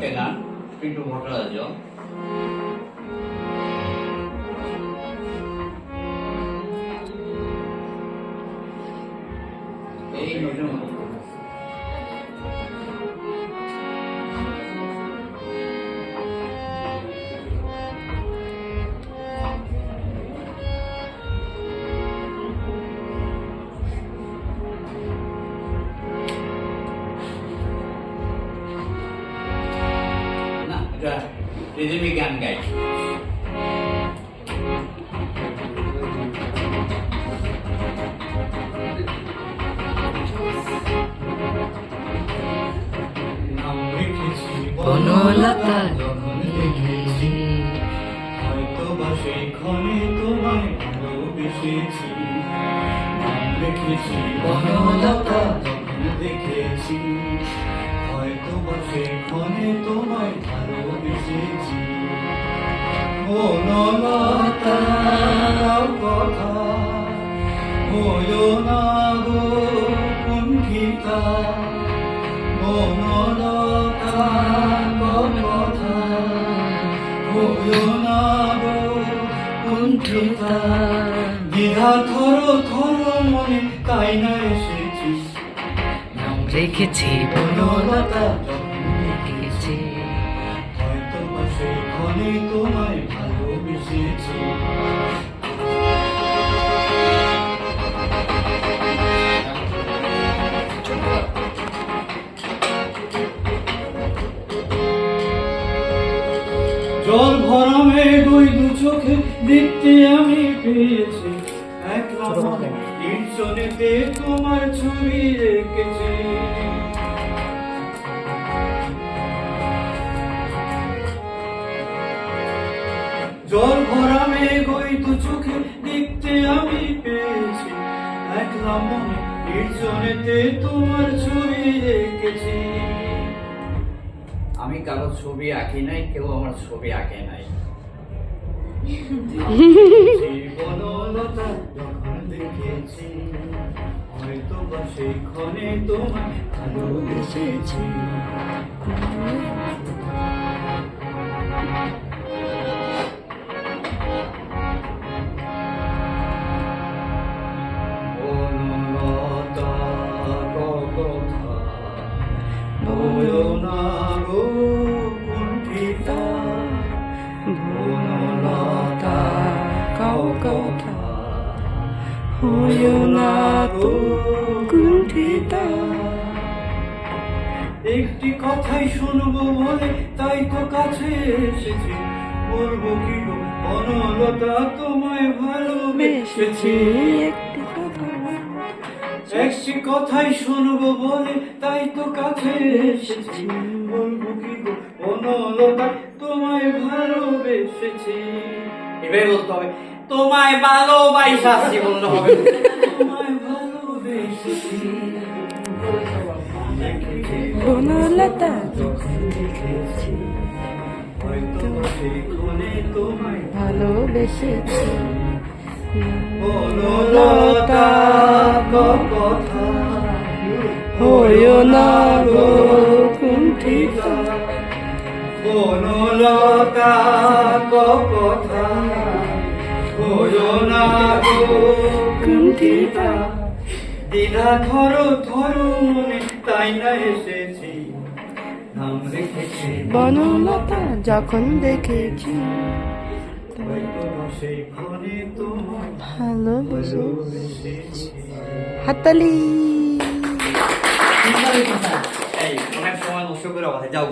একটা গান পিন্টু ভট্টাচার্য। এই নোটের মতো না, এটা রিদমিক গান গাই। বনলতা দেখেছি, হয়তো বা সেই ক্ষণে তোমায় ভালোবেসেছি। নাম রেখেছি বনলতা যখন দেখেছি, হয়তো বা সেই ক্ষণে তোমায় ভালোবেসেছি। বনলতা কথা হইও না গো কুণ্ঠিতা, বনলতা কথা হইও না গো কুণ্ঠিতা। দ্বিধা থর থর মনে তাই না এসেছি, নাম রেখেছি বনলতা দেখেছি। হয়তো বা সেই ক্ষণে তোমায় ভালোবেসেছি। জল ভরা মেঘ ওই দু চোখে দেখতে আমি পেয়েছি, একলা মনে নির্জনেতে তোমার ছবি রেখেছি। জল ভরা মেঘ ওই দু চোখে দেখতে আমি পেয়েছি, একলা মনে নির্জনেতে তোমার ছবি রেখেছি। আমি কারো ছবি আঁকি নাই, কেউ আমার ছবি আঁকে নাই। বনলতা যখন দেখেছি, হয়তো বা সেই ক্ষণে তোমায় ভালোবেসেছি। বনলতা কথা হইও না গো কুণ্ঠিতা, বনলতা কথা হইও না গো কুণ্ঠিতা। একটি কথাই শুনবো বলে তাই তো কাছে এসেছি, বলবো কি গো বনলতা তোমায় ভালোবেসেছি। একটি কথা একটি কথাই শুনবো বলে তাই তো কাছে এসেছি, বলবো কি গো বনলতা তোমায় ভালোবেসেছি। এবারে বলতে হবে তোমায় ভালোবাসি বলতে হবে। তোমায় ভালোবেসেছি, বনলতা যখন দেখেছি, হয়তো সেই ক্ষণে তোমায় ভালোবেসেছি। বনলতা কথা হইও না গো কুণ্ঠিতা, বনলতা কথা হইও না গো কুণ্ঠিতা। দ্বিধা থর থর মনে তাই না এসেছি, নাম রেখেছি বনলতা যখন দেখেছি, হয়তো বা সেই ক্ষণে তোমায় ভালোবেসেছি। ভালোবেসেছি। হাততালি। এই অনেক সময় নষ্ট করে যাও।